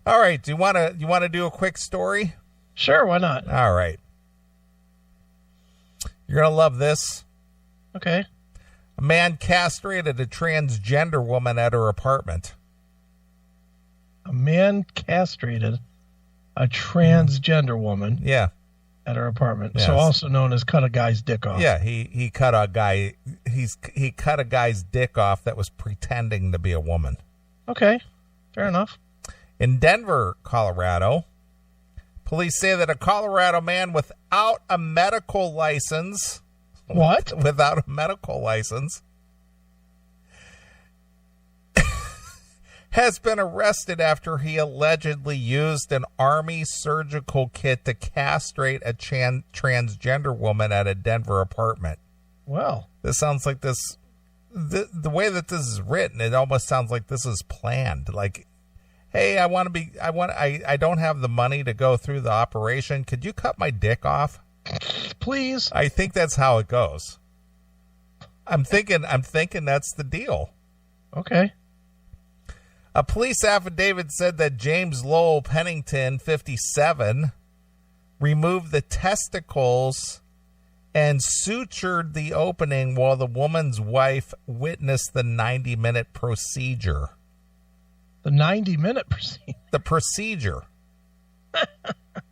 All right. Do you want to do a quick story? Sure, why not? All right. You're going to love this. Okay. A man castrated a transgender woman at her apartment. A man castrated a transgender woman. Yeah. At her apartment. Yes. So also known as cut a guy's dick off. Yeah, he cut a guy. He cut a guy's dick off that was pretending to be a woman. Okay, fair enough. In Denver, Colorado, police say that a Colorado man without a medical license. What? Without a medical license has been arrested after he allegedly used an Army surgical kit to castrate a transgender woman at a Denver apartment. Well, this sounds like this. The way that this is written, it almost sounds like this is planned. Like, hey, I don't have the money to go through the operation. Could you cut my dick off, please? I think that's how it goes. I'm thinking that's the deal. Okay. A police affidavit said that James Lowell Pennington, 57, removed the testicles and sutured the opening while the woman's wife witnessed the 90-minute procedure. The 90-minute procedure? The procedure.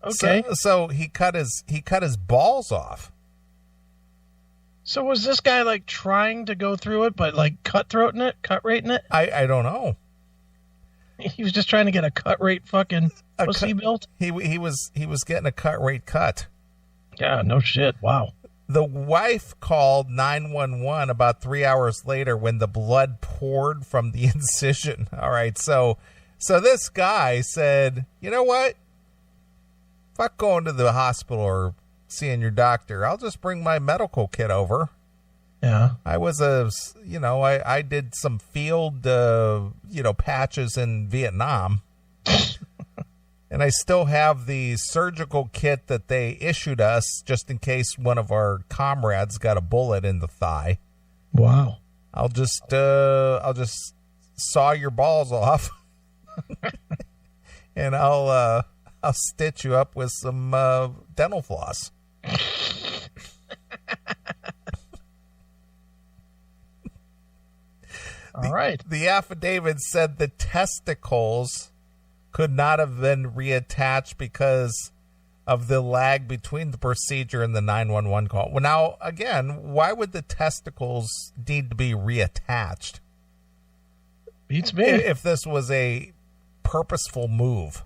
Okay. So he cut his balls off. So was this guy like trying to go through it, but like cut rating it? I don't know. He was just trying to get a cut rate fucking pussy built? He was getting a cut rate cut. Yeah, no shit. Wow. The wife called 911 about 3 hours later when the blood poured from the incision. All right, so this guy said, you know what? Fuck going to the hospital or seeing your doctor. I'll just bring my medical kit over. Yeah. I was I did some field, patches in Vietnam. And I still have the surgical kit that they issued us just in case one of our comrades got a bullet in the thigh. Wow. I'll just saw your balls off. And I'll stitch you up with some dental floss. All right. The affidavit said the testicles could not have been reattached because of the lag between the procedure and the 911 call. Well, now, again, why would the testicles need to be reattached? Beats me. If this was a purposeful move.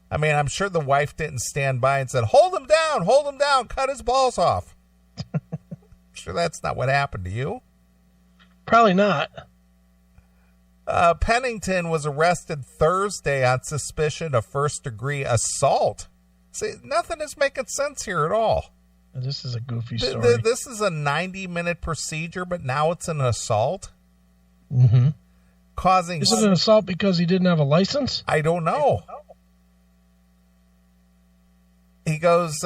I mean, I'm sure the wife didn't stand by and said, hold him down, cut his balls off. I'm sure that's not what happened to you. Probably not. Pennington was arrested Thursday on suspicion of first-degree assault. See, nothing is making sense here at all. This is a goofy story. This is a 90-minute procedure, but now it's an assault? Mm-hmm. Causing... Is it an assault because he didn't have a license? I don't know. He goes,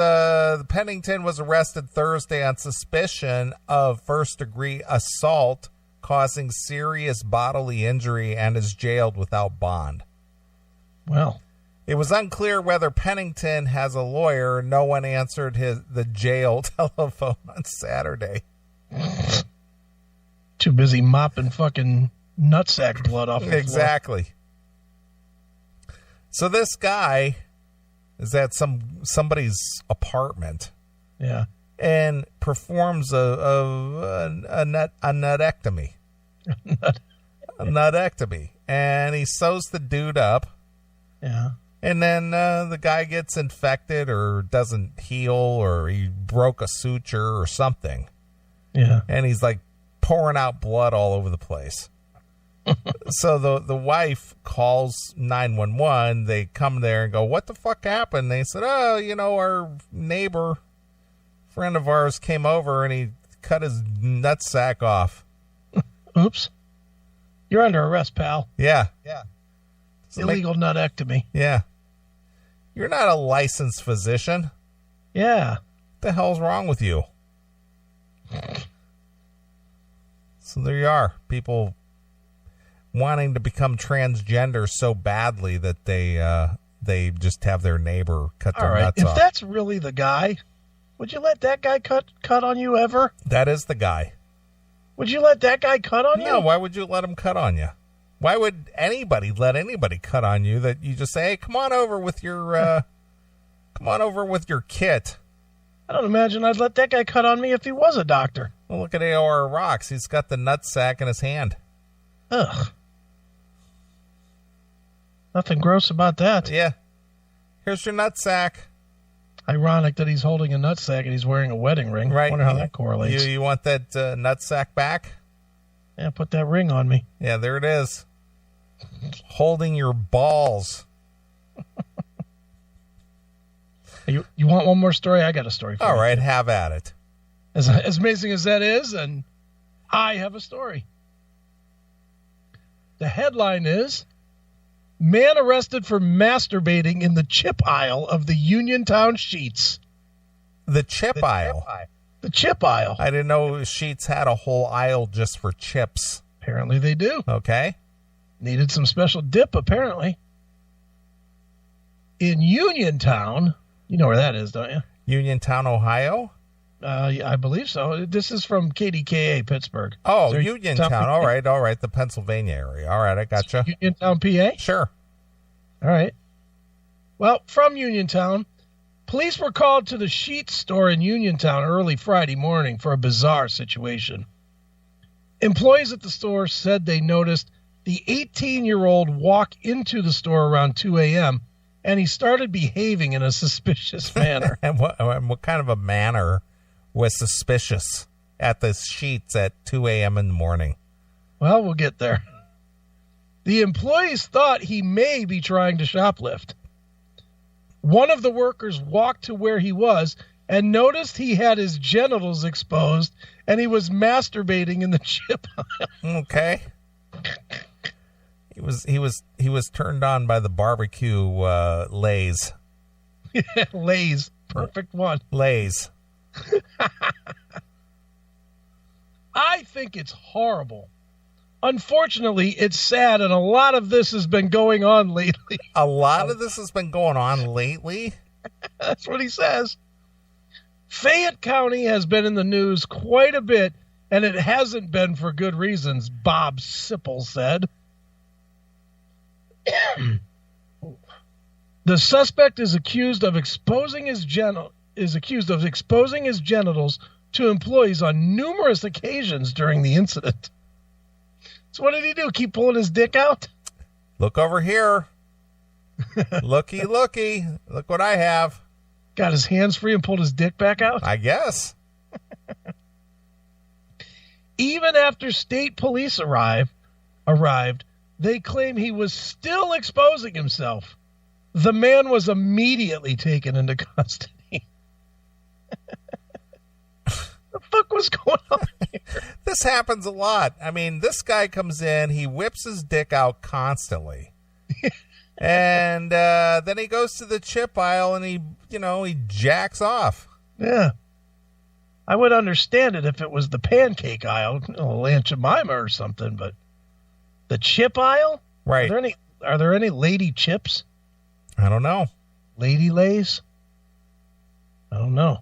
Pennington was arrested Thursday on suspicion of first-degree assault causing serious bodily injury and is jailed without bond. Well, it was unclear whether Pennington has a lawyer. No one answered the jail telephone on Saturday. Too busy mopping fucking nutsack blood off the floor. Exactly. So this guy is at somebody's apartment. Yeah. And performs a nutectomy. A nutectomy. And he sews the dude up. Yeah. And then the guy gets infected or doesn't heal or he broke a suture or something. Yeah. And he's like pouring out blood all over the place. So the wife calls 911. They come there and go, what the fuck happened? They said, our neighbor... friend of ours came over and he cut his nutsack off. Oops. You're under arrest, pal. Yeah. So illegal nutectomy. Yeah. You're not a licensed physician. Yeah. What the hell's wrong with you? So there you are. People wanting to become transgender so badly that they just have their neighbor cut their nuts off. If that's really the guy, would you let that guy cut on you ever? That is the guy. Would you let that guy cut on you? No, why would you let him cut on you? Why would anybody let anybody cut on you that you just say, hey, come on over with your kit? I don't imagine I'd let that guy cut on me if he was a doctor. Well, look at AOR Rocks. He's got the nutsack in his hand. Ugh. Nothing gross about that. Yeah. Here's your nutsack. Ironic that he's holding a nutsack and he's wearing a wedding ring. Right. I wonder how that correlates. You want that nutsack back? Yeah, put that ring on me. Yeah, there it is. Holding your balls. You want one more story? I got a story for you. All right, have at it. As amazing as that is, and I have a story. The headline is, man arrested for masturbating in the chip aisle of the Uniontown Sheetz. The chip aisle? The chip aisle. I didn't know Sheetz had a whole aisle just for chips. Apparently they do. Okay. Needed some special dip, apparently. In Uniontown, you know where that is, don't you? Uniontown, Ohio? I believe so. This is from KDKA, Pittsburgh. Oh, Uniontown. All right. The Pennsylvania area. All right, I gotcha. Uniontown, PA? Sure. All right. Well, from Uniontown, police were called to the Sheetz store in Uniontown early Friday morning for a bizarre situation. Employees at the store said they noticed the 18-year-old walk into the store around 2 a.m., and he started behaving in a suspicious manner. And what kind of a manner was suspicious at the Sheetz at 2 a.m. in the morning? Well, we'll get there. The employees thought he may be trying to shoplift. One of the workers walked to where he was and noticed he had his genitals exposed and he was masturbating in the chip aisle. Okay. He was turned on by the barbecue Lay's. Yeah, Lay's. Perfect one. Lay's. I think it's horrible. Unfortunately, it's sad, and a lot of this has been going on lately. A lot of this has been going on lately? That's what he says. Fayette County has been in the news quite a bit, and it hasn't been for good reasons, Bob Sipple said. The suspect is accused of exposing his genitals to employees on numerous occasions during the incident. So what did he do? Keep pulling his dick out? Look over here. Looky. Look what I have. Got his hands free and pulled his dick back out? I guess. Even after state police arrived, they claim he was still exposing himself. The man was immediately taken into custody. The fuck was going on here? This happens a lot. I mean, this guy comes in, he whips his dick out constantly. And then he goes to the chip aisle and he jacks off. Yeah. I would understand it if it was the pancake aisle, Aunt Jemima or something, but the chip aisle? Right. Are there any lady chips? I don't know. Lady Lays? I don't know.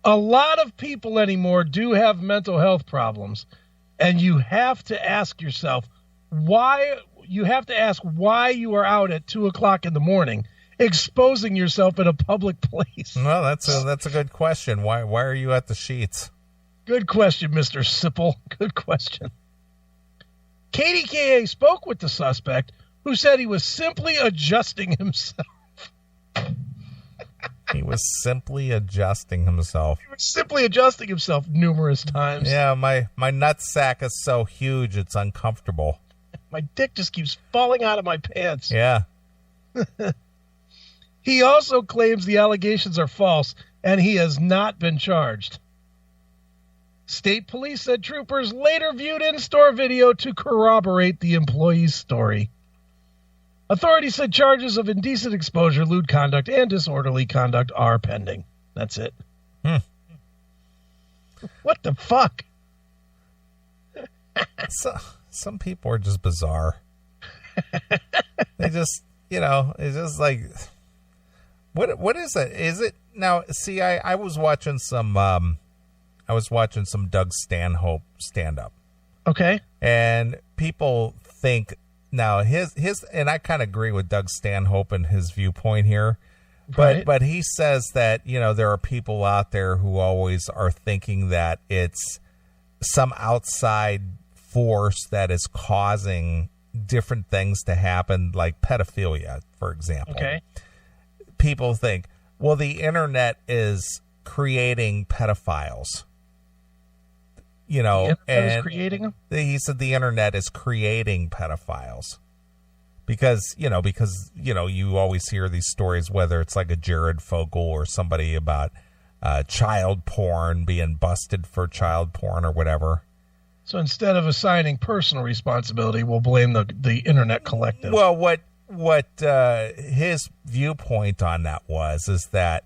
A lot of people anymore do have mental health problems, and you have to ask yourself why you are out at 2:00 in the morning exposing yourself in a public place. Well, that's a good question. Why are you at the Sheetz? Good question, Mr. Sipple. Good question. KDKA spoke with the suspect, who said he was simply adjusting himself. He was simply adjusting himself. He was simply adjusting himself numerous times. Yeah, my nutsack is so huge it's uncomfortable. My dick just keeps falling out of my pants. Yeah. He also claims the allegations are false, and he has not been charged. State police said troopers later viewed in-store video to corroborate the employee's story. Authorities said charges of indecent exposure, lewd conduct, and disorderly conduct are pending. That's it. Hmm. What the fuck? some people are just bizarre. They just, it's just like, what is it? Is it now? See, I was watching some Doug Stanhope stand up. Okay. And people think now his, and I kind of agree with Doug Stanhope and his viewpoint here. But he says that, there are people out there who always are thinking that it's some outside force that is causing different things to happen, like pedophilia, for example. Okay. People think, well, the internet is creating pedophiles. Is creating them? He said the internet is creating pedophiles. Because you always hear these stories, whether it's like a Jared Fogle or somebody about child porn, being busted for child porn or whatever. So instead of assigning personal responsibility, we'll blame the internet collective. Well, what his viewpoint on that is that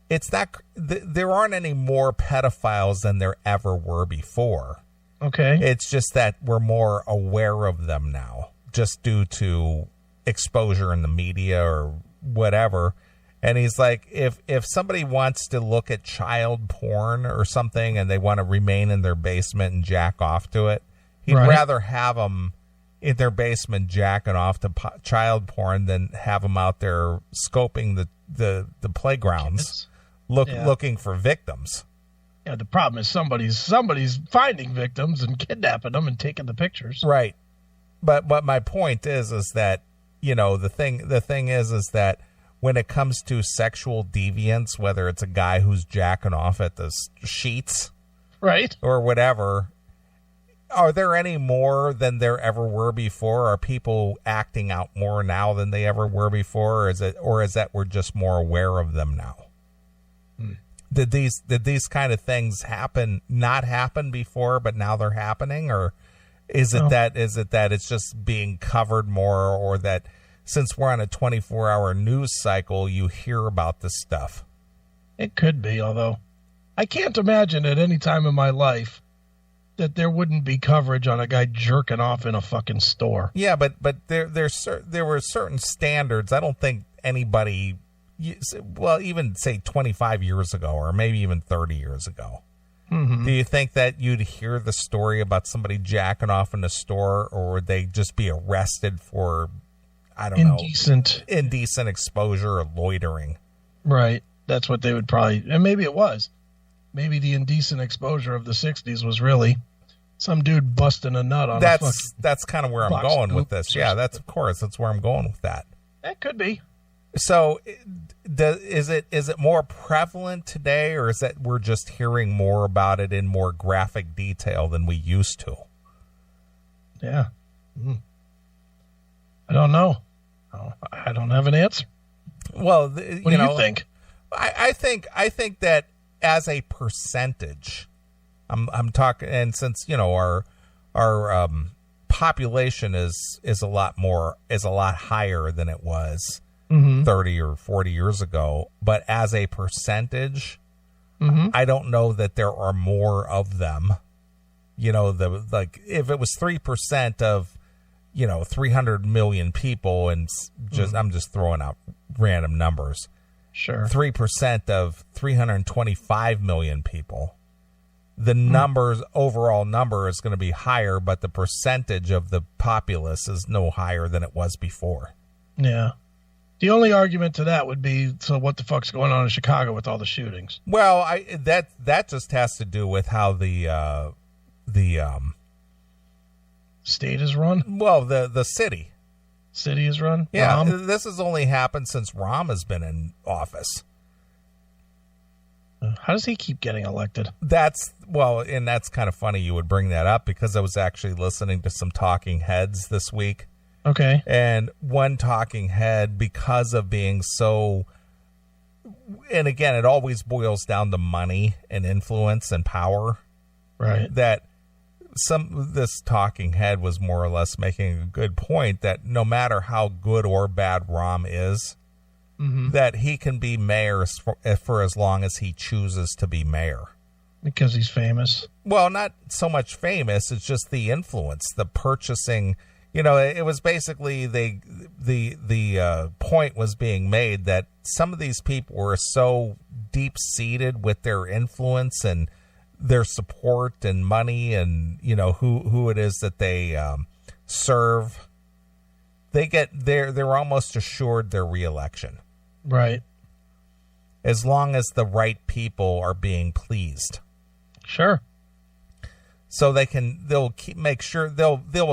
it's not, there aren't any more pedophiles than there ever were before. Okay. It's just that we're more aware of them now, just due to exposure in the media or whatever. And he's like, if somebody wants to look at child porn or something and they want to remain in their basement and jack off to it, he'd rather have them in their basement jacking off to child porn than have them out there scoping the playgrounds, looking for victims. Yeah, the problem is somebody's finding victims and kidnapping them and taking the pictures. Right. But my point is that, the thing is that when it comes to sexual deviance, whether it's a guy who's jacking off at the sheets, right, or whatever, are there any more than there ever were before? Are people acting out more now than they ever were before? Or is that we're just more aware of them now? Did these kind of things not happen before, but now they're happening? Or is it that it's just being covered more, or that since we're on a 24-hour news cycle, you hear about this stuff? It could be, although I can't imagine at any time in my life that there wouldn't be coverage on a guy jerking off in a fucking store. Yeah, but there were certain standards. I don't think anybody, even say 25 years ago or maybe even 30 years ago. Mm-hmm. Do you think that you'd hear the story about somebody jacking off in the store, or would they just be arrested for, I don't know, indecent exposure or loitering? Right. That's what they would probably, and maybe it was. Maybe the indecent exposure of the 60s was really some dude busting a nut on That's kind of where I'm going with this. Yeah, that's where I'm going with that. That could be. So is it more prevalent today, or is that we're just hearing more about it in more graphic detail than we used to? Yeah. I don't know. I don't have an answer. Well, what do you think? I think that as a percentage, I'm talking, and since our population is a lot higher than it was 30 or 40 years ago, but as a percentage, I don't know that there are more of them. If it was 3% of 300 million people, and I'm just throwing out random numbers. Sure. 3% of 325 million people. The overall number is going to be higher, but the percentage of the populace is no higher than it was before. Yeah. The only argument to that would be, so what the fuck's going on in Chicago with all the shootings? Well, that just has to do with how the state is run. Well, the city is run. Yeah, this has only happened since Rahm has been in office. How does he keep getting elected? That's kind of funny you would bring that up, because I was actually listening to some talking heads this week. Okay. And one talking head, because of being so, and again, it always boils down to money and influence and power. Right. That this talking head was more or less making a good point that no matter how good or bad Rahm is, that he can be mayor for as long as he chooses to be mayor. Because he's famous. Well, not so much famous. It's just the influence, the purchasing. You know, it was basically the point was being made that some of these people were so deep-seated with their influence and their support and money and, you know, who it is that they serve. They're almost assured their reelection. Right. As long as the right people are being pleased. Sure. So they'll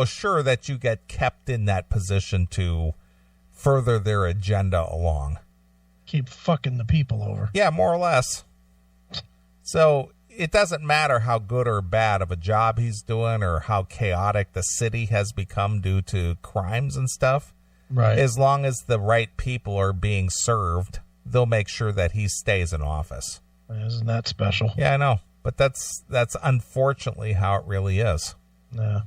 assure that you get kept in that position to further their agenda along. Keep fucking the people over. Yeah, more or less. So it doesn't matter how good or bad of a job he's doing or how chaotic the city has become due to crimes and stuff. Right. As long as the right people are being served, they'll make sure that he stays in office. Isn't that special? Yeah, I know. But that's unfortunately how it really is. Yeah.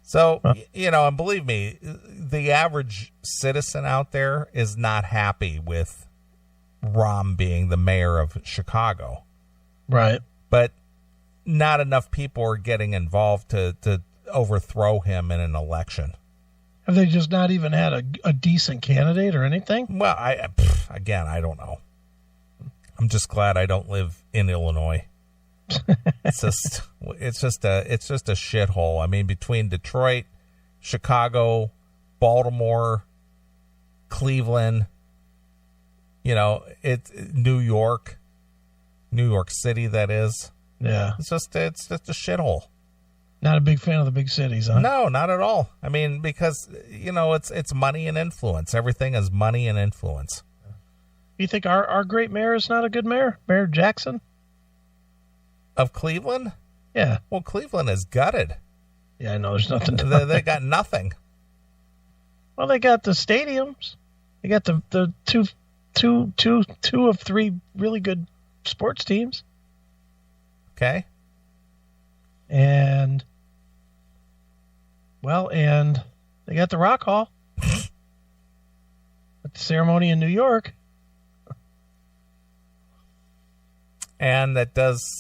So, you know, and believe me, the average citizen out there is not happy with Rahm being the mayor of Chicago. Right. But not enough people are getting involved to overthrow him in an election. Have they just not even had a decent candidate or anything? Well, I don't know. I'm just glad I don't live in Illinois. It's just a shithole. I mean, between Detroit, Chicago, Baltimore, Cleveland, you know, New York City, that is. Yeah. It's just a shithole. Not a big fan of the big cities, huh? No, not at all. I mean, because, you know, it's money and influence. Everything is money and influence. You think our great mayor is not a good mayor? Mayor Jackson? Of Cleveland? Yeah. Well, Cleveland is gutted. Yeah, I know. There's nothing to They got nothing. Well, they got the stadiums. They got the two of three really good sports teams. Okay. And they got the Rock Hall. At the ceremony in New York. And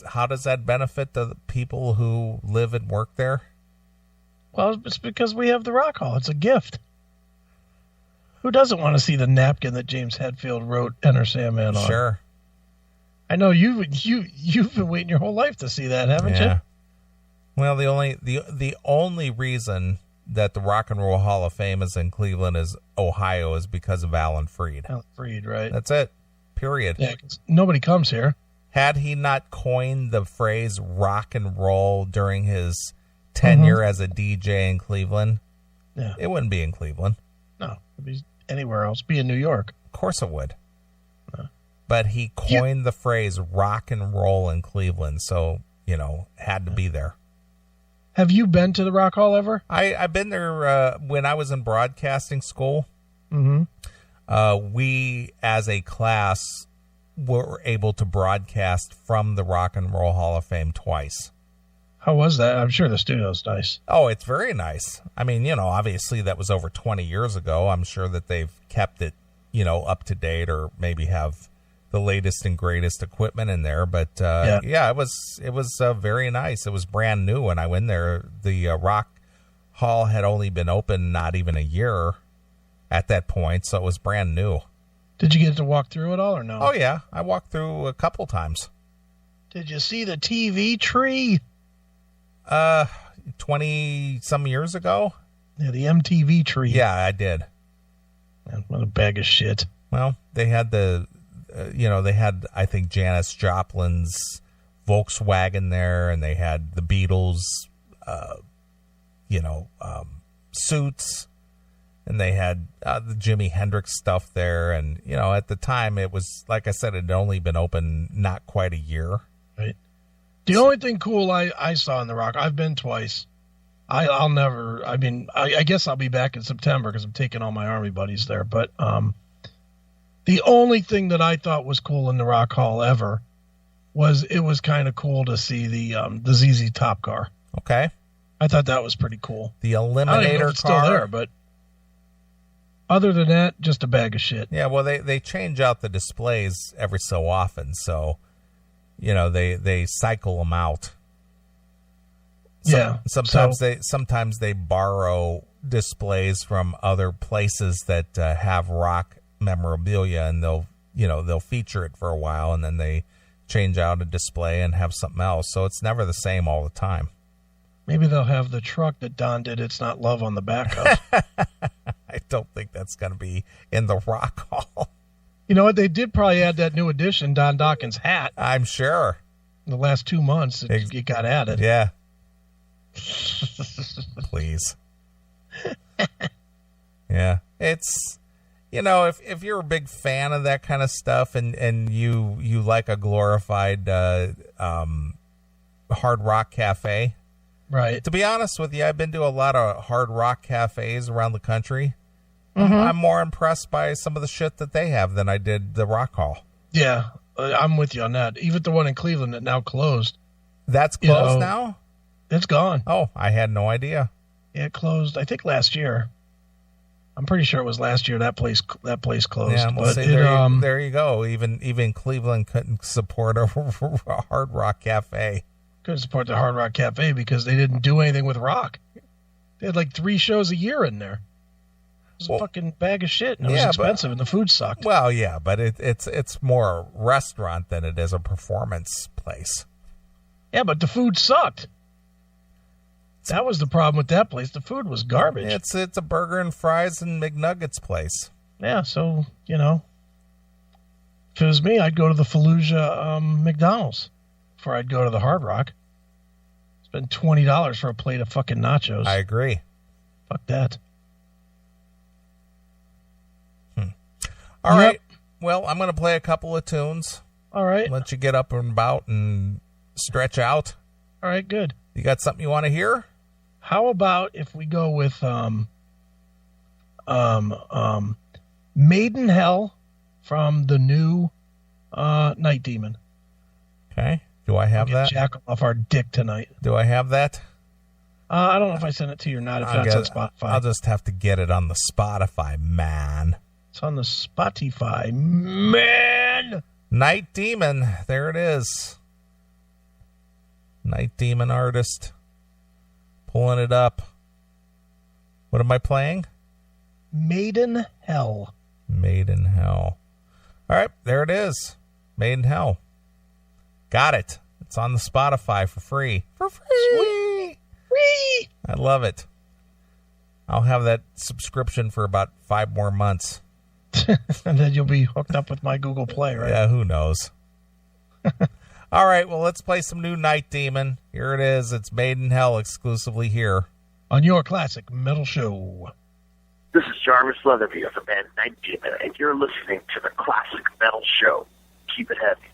how does that benefit the people who live and work there? Well, it's because we have the Rock Hall. It's a gift. Who doesn't want to see the napkin that James Hetfield wrote Enter Sandman on? Sure. I know you've been waiting your whole life to see that, haven't you? Well, the only reason that the Rock and Roll Hall of Fame is in Cleveland, Ohio, is because of Alan Freed. Alan Freed, right? That's it. Period. Yeah, 'cause nobody comes here. Had he not coined the phrase rock and roll during his tenure as a DJ in Cleveland, it wouldn't be in Cleveland. No, it'd be anywhere else. Be in New York. Of course it would. But he coined the phrase rock and roll in Cleveland, so, you know, had to be there. Have you been to the Rock Hall ever? I've been there when I was in broadcasting school. Mm-hmm. We, as a class, were able to broadcast from the Rock and Roll Hall of Fame twice. How was that? I'm sure the studio's nice. Oh, it's very nice. I mean, you know, obviously that was over 20 years ago. I'm sure that they've kept it, you know, up to date or maybe have the latest and greatest equipment in there. But, it was very nice. It was brand new when I went there. The Rock Hall had only been open not even a year at that point, so it was brand new. Did you get to walk through it all or no? Oh, yeah. I walked through a couple times. Did you see the TV tree? 20-some years ago? Yeah, the MTV tree. Yeah, I did. Man, what a bag of shit. Well, they had I think, Janis Joplin's Volkswagen there, and they had the Beatles, suits, and they had the Jimi Hendrix stuff there. And, you know, at the time, it was, like I said, it had only been open not quite a year. Right. The only thing cool I saw in the Rock, I've been twice. I guess I'll be back in September because I'm taking all my Army buddies there. But the only thing that I thought was cool in the Rock Hall ever was it was kind of cool to see the ZZ Top car. Okay. I thought that was pretty cool. The Eliminator I don't even know if it's car. still there, but other than that, just a bag of shit. Yeah, well, they change out the displays every so often, so they cycle them out. Sometimes they borrow displays from other places that have rock memorabilia, and they'll feature it for a while, and then they change out a display and have something else. So it's never the same all the time. Maybe they'll have the truck that Don did It's Not Love on the back of. I don't think that's going to be in the Rock Hall. You know what? They did probably add that new edition, Don Dawkins' hat. I'm sure. In the last 2 months, it got added. Yeah. Please. Yeah. It's, if you're a big fan of that kind of stuff and you like a glorified Hard Rock Cafe. Right. To be honest with you, I've been to a lot of Hard Rock cafes around the country. Mm-hmm. I'm more impressed by some of the shit that they have than I did the Rock Hall. Yeah, I'm with you on that. Even the one in Cleveland that now closed. That's closed now? It's gone. Oh, I had no idea. Yeah, it closed, I think, last year. I'm pretty sure it was last year that place closed. Yeah, but there you go. Even Cleveland couldn't support a Hard Rock Cafe. Couldn't support the Hard Rock Cafe because they didn't do anything with rock. They had like 3 shows a year in there. It was a fucking bag of shit, and it was expensive, and the food sucked. Well, yeah, but it's more a restaurant than it is a performance place. Yeah, but the food sucked. That was the problem with that place. The food was garbage. It's a burger and fries and McNuggets place. Yeah, so, if it was me, I'd go to the Fallujah McDonald's before I'd go to the Hard Rock. Spend $20 for a plate of fucking nachos. I agree. Fuck that. All right. Well, I'm going to play a couple of tunes. All right. Let you get up and about and stretch out. All right, good. You got something you want to hear? How about if we go with Maiden Hell from the new Night Demon. Okay. Do I have that? Jack off our dick tonight. Do I have that? I don't know if I sent it to you or not. If that's on Spotify. I'll just have to get it on the Spotify, man. It's on the Spotify, man. Night Demon. There it is. Night Demon artist. Pulling it up. What am I playing? Maiden Hell. Maiden Hell. All right, there it is. Maiden Hell. Got it. It's on the Spotify for free. For free. Sweet. Free. I love it. I'll have that subscription for about 5 more months. And then you'll be hooked up with my Google Play, right? Yeah, who knows? All right, well, let's play some new Night Demon. Here it is. It's Maiden Hell exclusively here on your classic metal show. This is Jarvis Leatherby of the band Night Demon, and you're listening to the Classic Metal Show. Keep it heavy.